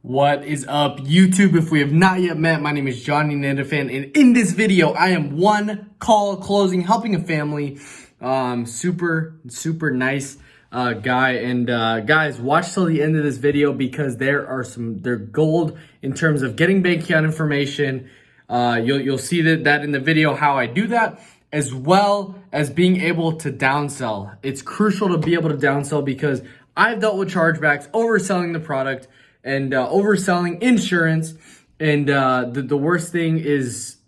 What is up, YouTube? If we have not yet met, my name is Johnny Nitafan, and in this video, I am one call closing, helping a family. Super nice guy. And guys, watch till the end of this video because they're gold in terms of getting bank account information. You'll see that in the video how I do that, as well as being able to downsell. It's crucial to be able to downsell because I've dealt with chargebacks, overselling the product, and overselling insurance. And the worst thing is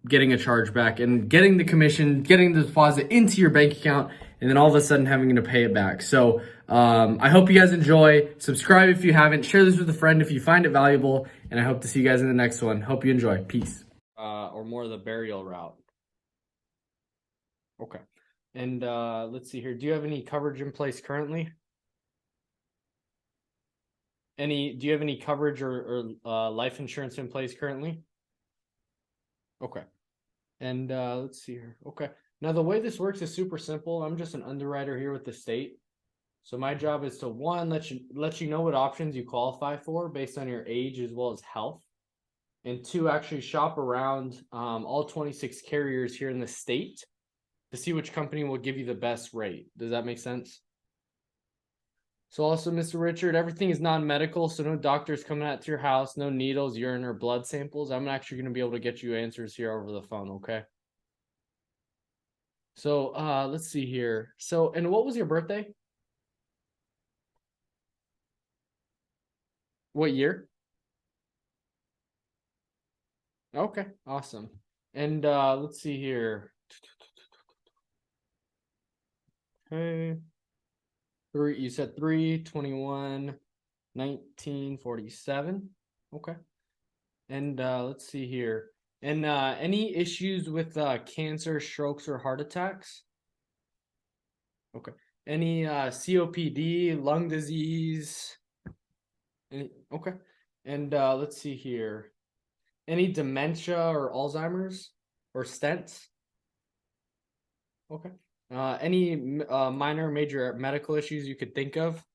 getting a chargeback and getting the commission, getting the deposit into your bank account, and then all of a sudden having to pay it back. So I hope you guys enjoy. Subscribe if you haven't. Share this with a friend if you find it valuable. And I hope to see you guys in the next one. Hope you enjoy. Peace. Or more of the burial route. Okay. And let's see here. Do you have any coverage in place currently? Do you have any coverage or life insurance in place currently? Okay. And let's see here. Okay. Now the way this works is super simple. I'm just an underwriter here with the state. So my job is to one, let you know what options you qualify for based on your age as well as health. And two, actually shop around all 26 carriers here in the state to see which company will give you the best rate. Does that make sense? So also, Mr. Richard, everything is non-medical, so no doctors coming out to your house, no needles, urine, or blood samples. I'm actually going to be able to get you answers here over the phone, okay? So let's see here. So, and what was your birthday? What year? Okay, awesome. And let's see here. Okay. You said 3/21, 1947. Okay. And let's see here. And any issues with cancer, strokes, or heart attacks? Okay. Any COPD, lung disease? Okay. And let's see here. Any dementia or Alzheimer's or stents? Okay. Any minor, major medical issues you could think of?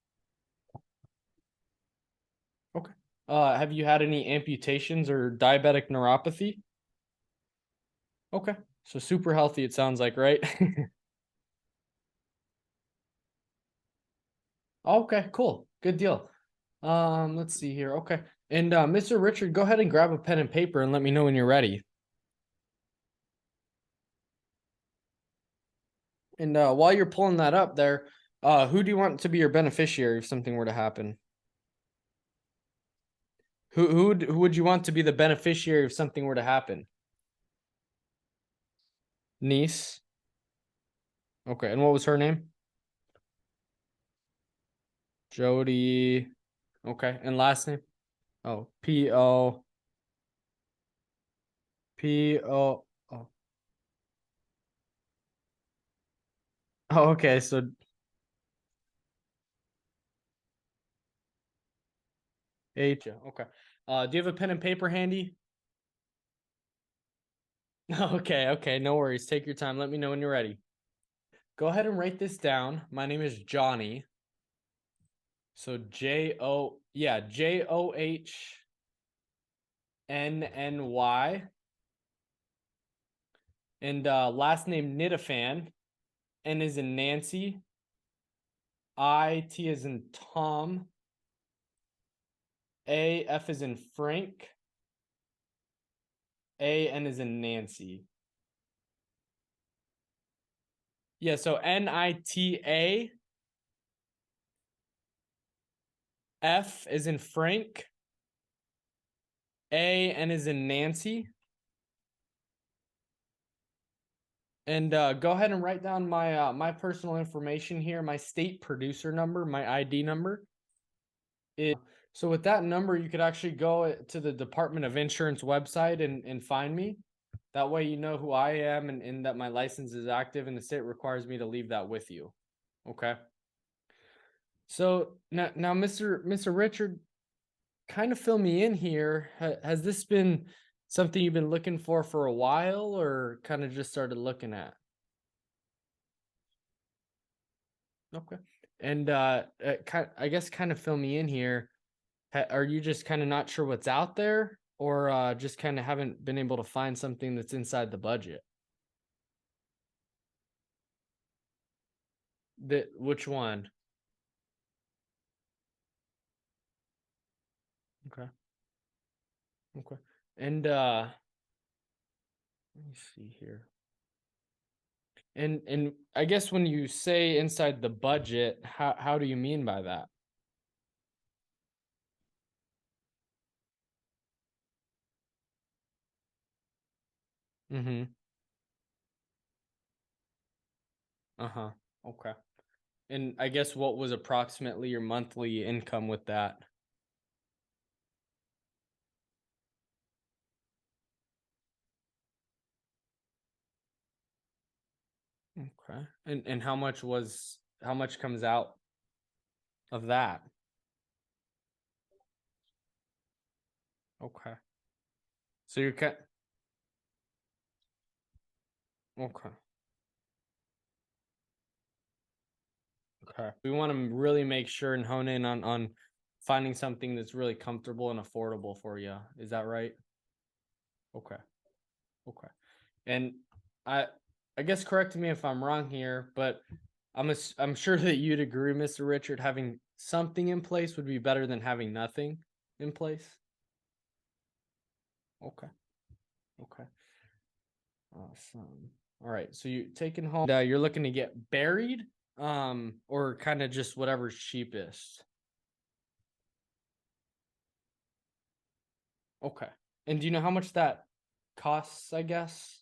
Okay. Have you had any amputations or diabetic neuropathy? Okay. So super healthy, it sounds like, right? Okay, cool. Good deal. Let's see here. Okay. And Mr. Richard, go ahead and grab a pen and paper and let me know when you're ready. And while you're pulling that up there, who do you want to be your beneficiary if something were to happen? Who would you want to be the beneficiary if something were to happen? Niece. Okay, and what was her name? Jody. Okay, and last name? Oh, P-O. P-O. Oh. Oh, okay, so H. Okay. Do you have a pen and paper handy? Okay, no worries. Take your time. Let me know when you're ready. Go ahead and write this down. My name is Johnny. So Johnnny. And last name Nitafan. N is in Nancy. I-T is in Tom. A-F is in Frank. A-N is in Nancy. Yeah, so N-I-T-A. F is in Frank. A-N is in Nancy. And go ahead and write down my my personal information here, my state producer number, my ID number. So with that number, you could actually go to the Department of Insurance website and find me. That way you know who I am and that my license is active and the state requires me to leave that with you. Okay. So now Mr. Richard, kind of fill me in here. Has this been something you've been looking for a while or kind of just started looking at? Okay. And I guess kind of fill me in here. Are you just kind of not sure what's out there, or just kind of haven't been able to find something that's inside the budget? Which one? Okay. Okay. And let me see here. And I guess when you say inside the budget, how do you mean by that? Mm-hmm. Uh-huh. Okay. And I guess what was approximately your monthly income with that? Okay. And how much comes out of that? Okay. So you're okay. Okay. We want to really make sure and hone in on finding something that's really comfortable and affordable for you. Is that right? Okay. Okay. And I I guess correct me if I'm wrong here, but I'm sure that you'd agree, Mr. Richard, having something in place would be better than having nothing in place. Okay. Okay. Awesome. All right. So you taking home you're looking to get buried or kind of just whatever's cheapest. Okay. And do you know how much that costs, I guess?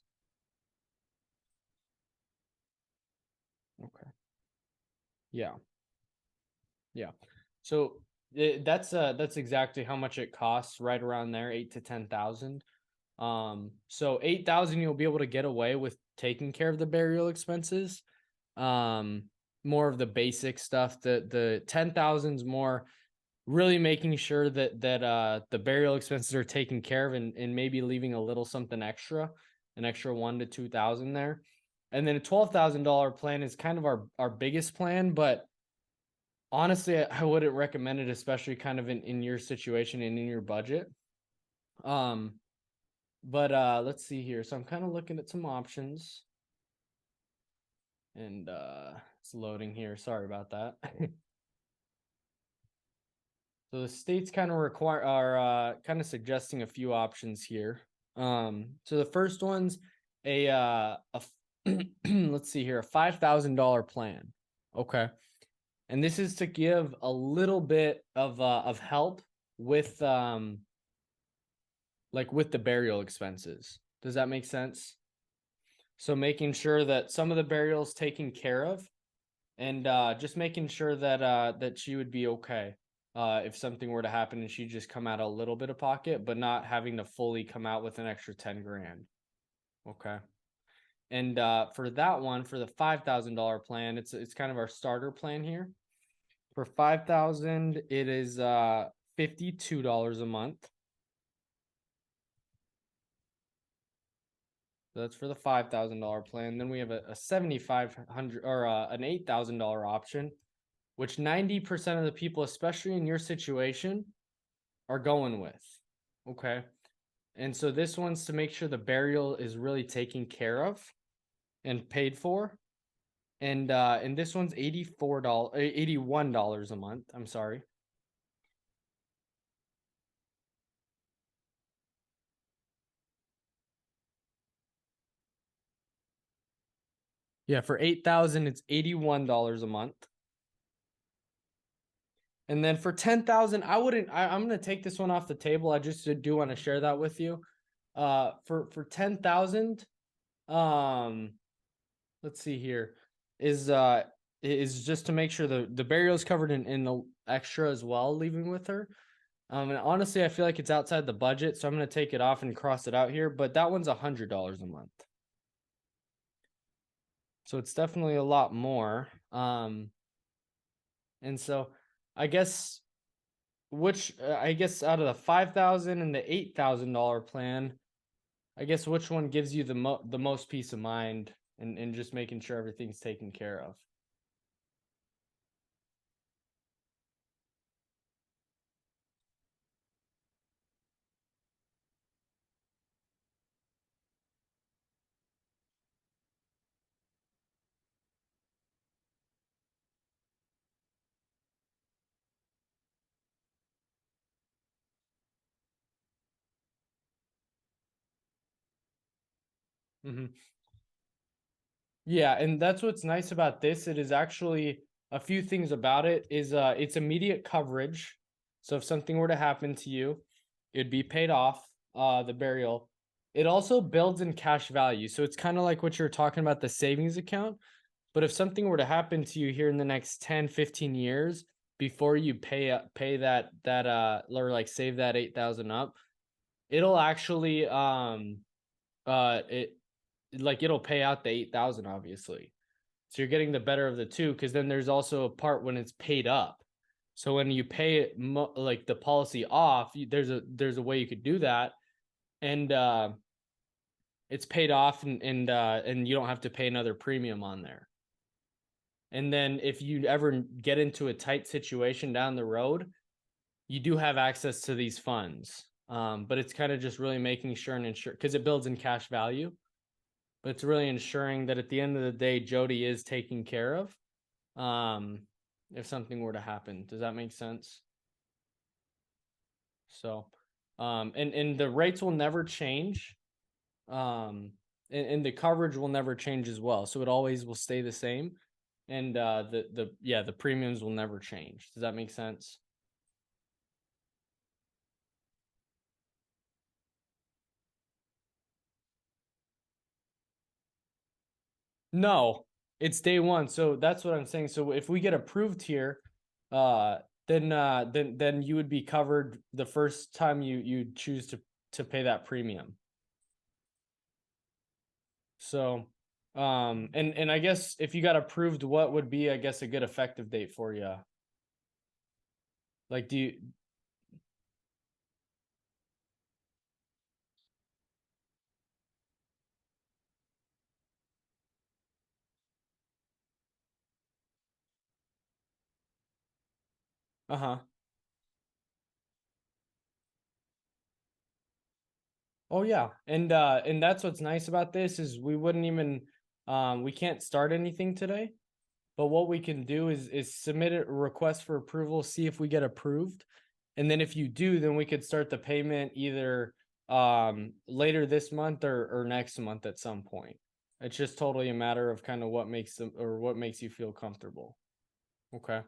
Okay. Yeah. Yeah. So that's exactly how much it costs, right around there, 8 to 10,000. So 8,000 you'll be able to get away with taking care of the burial expenses. Um, More of the basic stuff. The 10,000's more really making sure that the burial expenses are taken care of, and maybe leaving a little something extra, an extra 1 to 2,000 there. And then a $12,000 plan is kind of our biggest plan, but honestly, I wouldn't recommend it, especially kind of in your situation and in your budget. Um, but let's see here. So I'm kind of looking at some options, and it's loading here. Sorry about that. So the states kind of require are kind of suggesting a few options here. So the first one's let's see here, a $5,000 plan. Okay. And this is to give a little bit of help with like with the burial expenses. Does that make sense? So making sure that some of the burial's taken care of, and just making sure that she would be okay if something were to happen and she'd just come out a little bit of pocket, but not having to fully come out with an extra 10 grand. Okay. And for that one, for the $5,000 plan, it's kind of our starter plan here. For 5,000, it is $52 a month. So that's for the $5,000 plan. Then we have a 7,500 or an $8,000 option, which 90% of the people, especially in your situation, are going with. Okay. And so this one's to make sure the burial is really taken care of and paid for. And this one's $81 a month. I'm sorry. Yeah, for 8,000, it's $81 a month. And then for 10,000, I wouldn't I'm gonna take this one off the table. I just do want to share that with you. For 10,000, um let's see here, is just to make sure the burial is covered in the extra as well, leaving with her. And honestly, I feel like it's outside the budget, so I'm gonna take it off and cross it out here. But that one's $100 a month, so it's definitely a lot more. And so I guess I guess out of the 5,000 and the $8,000 plan, I guess which one gives you the most peace of mind, and just making sure everything's taken care of. Mm-hmm. Yeah, and that's what's nice about this. It is actually a few things about it is it's immediate coverage. So if something were to happen to you, it'd be paid off, the burial. It also builds in cash value. So it's kind of like what you're talking about, the savings account. But if something were to happen to you here in the next 10, 15 years before you pay that or like save that 8,000 up, it'll actually it like it'll pay out the 8,000 obviously. So you're getting the better of the two, because then there's also a part when it's paid up. So when you pay it like the policy off, there's a way you could do that, and it's paid off, and you don't have to pay another premium on there. And then if you ever get into a tight situation down the road, you do have access to these funds. But it's kind of just really making sure and ensure, because it builds in cash value, but it's really ensuring that at the end of the day, Jody is taken care of. If something were to happen, does that make sense? So, and the rates will never change. And the coverage will never change as well. So it always will stay the same. And the premiums will never change. Does that make sense? No, it's day one. So that's what I'm saying. So if we get approved here, uh, then you would be covered the first time you choose to pay that premium. So, and I guess if you got approved, what would be, I guess, a good effective date for you? Like, do you? Uh-huh. Oh yeah, and that's what's nice about this is we wouldn't even we can't start anything today. But what we can do is submit a request for approval, see if we get approved. And then if you do, then we could start the payment either later this month or next month at some point. It's just totally a matter of kind of what makes them or what makes you feel comfortable. Okay.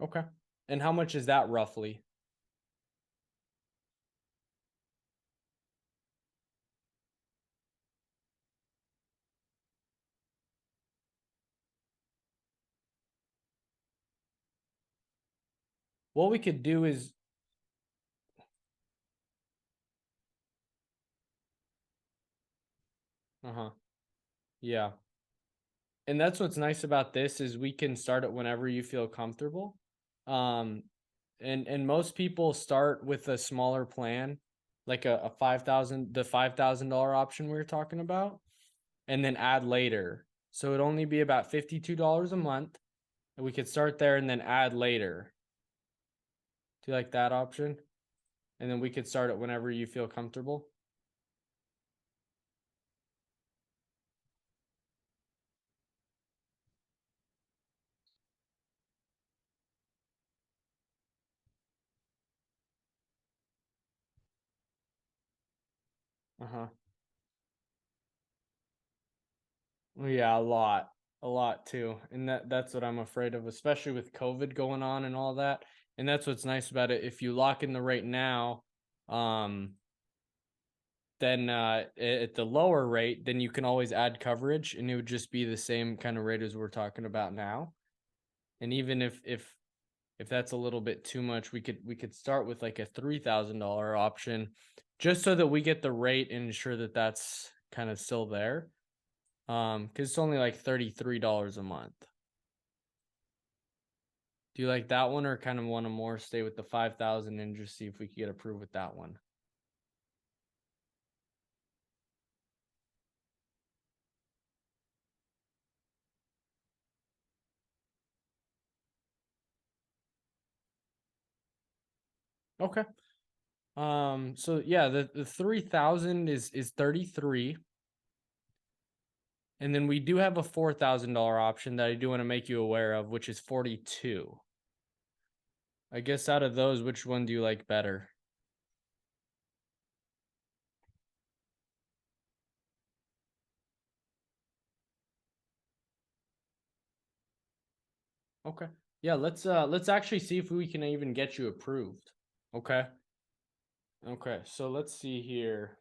Okay. And how much is that roughly? What we could do is uh-huh. Yeah. And that's what's nice about this is we can start it whenever you feel comfortable. Um, and most people start with a smaller plan, like a 5,000, the $5,000 option we were talking about, and then add later. So it'd only be about $52 a month, and we could start there and then add later. Do you like that option? And then we could start it whenever you feel comfortable. Uh-huh. Yeah, a lot too. And that's what I'm afraid of, especially with COVID going on and all that. And that's what's nice about it. If you lock in the rate now, um, then at the lower rate, then you can always add coverage, and it would just be the same kind of rate as we're talking about now. And even if that's a little bit too much, we could start with like a $3,000 option, just so that we get the rate and ensure that that's kind of still there. Because it's only like $33 a month. Do you like that one, or kind of want to more stay with the 5,000 and just see if we could get approved with that one? Okay. So yeah, the 3,000 is 33, and then we do have a $4,000 option that I do want to make you aware of, which is 42. I guess out of those, which one do you like better? Okay. Yeah, let's actually see if we can even get you approved. Okay. Okay. So let's see here.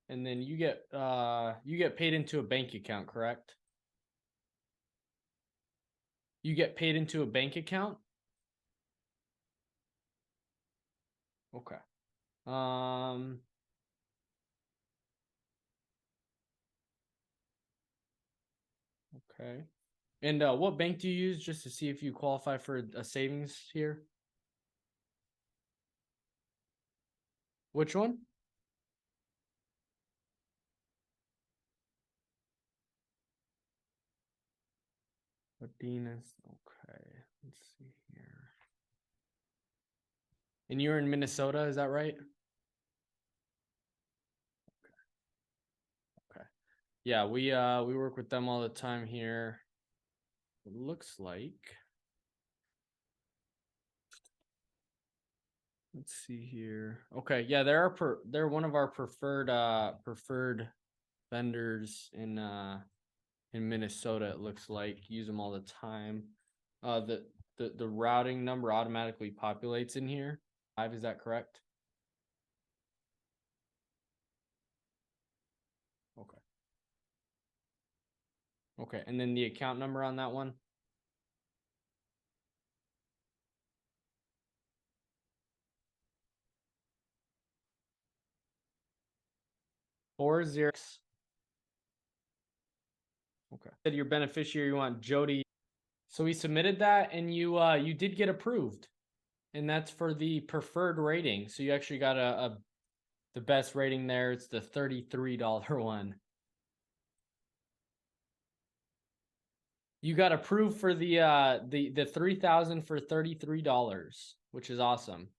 And then you get paid into a bank account, correct? You get paid into a bank account? Okay. Okay. And what bank do you use just to see if you qualify for a savings here? Which one? Adenas. Okay. Let's see here. And you're in Minnesota, is that right? Okay. Yeah, we work with them all the time here. It looks like. Let's see here. Okay, yeah, they're one of our preferred vendors in Minnesota. It looks like use them all the time. The routing number automatically populates in here. Is that correct? Okay. Okay, and then the account number on that one. 40. Okay. Said your beneficiary, you want Jody. So we submitted that, and you did get approved, and that's for the preferred rating. So you actually got the best rating there. It's the $33 one. You got approved for the 3,000 for $33, which is awesome.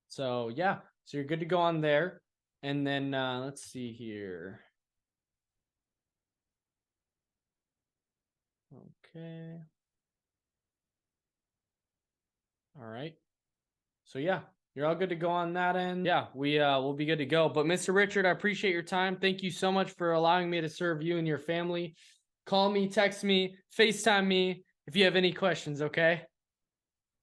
So yeah, so you're good to go on there. And then let's see here. Okay. All right. So yeah, you're all good to go on that end. Yeah, we'll be good to go. But Mr. Richard, I appreciate your time. Thank you so much for allowing me to serve you and your family. Call me, text me, FaceTime me if you have any questions, okay?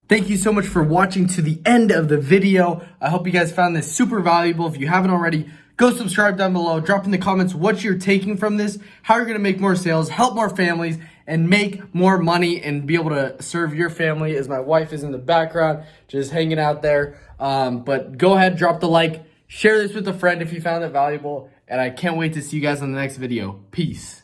Thank you so much for watching to the end of the video. I hope you guys found this super valuable. If you haven't already, go subscribe down below. Drop in the comments what you're taking from this, how you're going to make more sales, help more families, and make more money and be able to serve your family, as my wife is in the background just hanging out there. But go ahead, drop the like, share this with a friend if you found it valuable, and I can't wait to see you guys on the next video. Peace.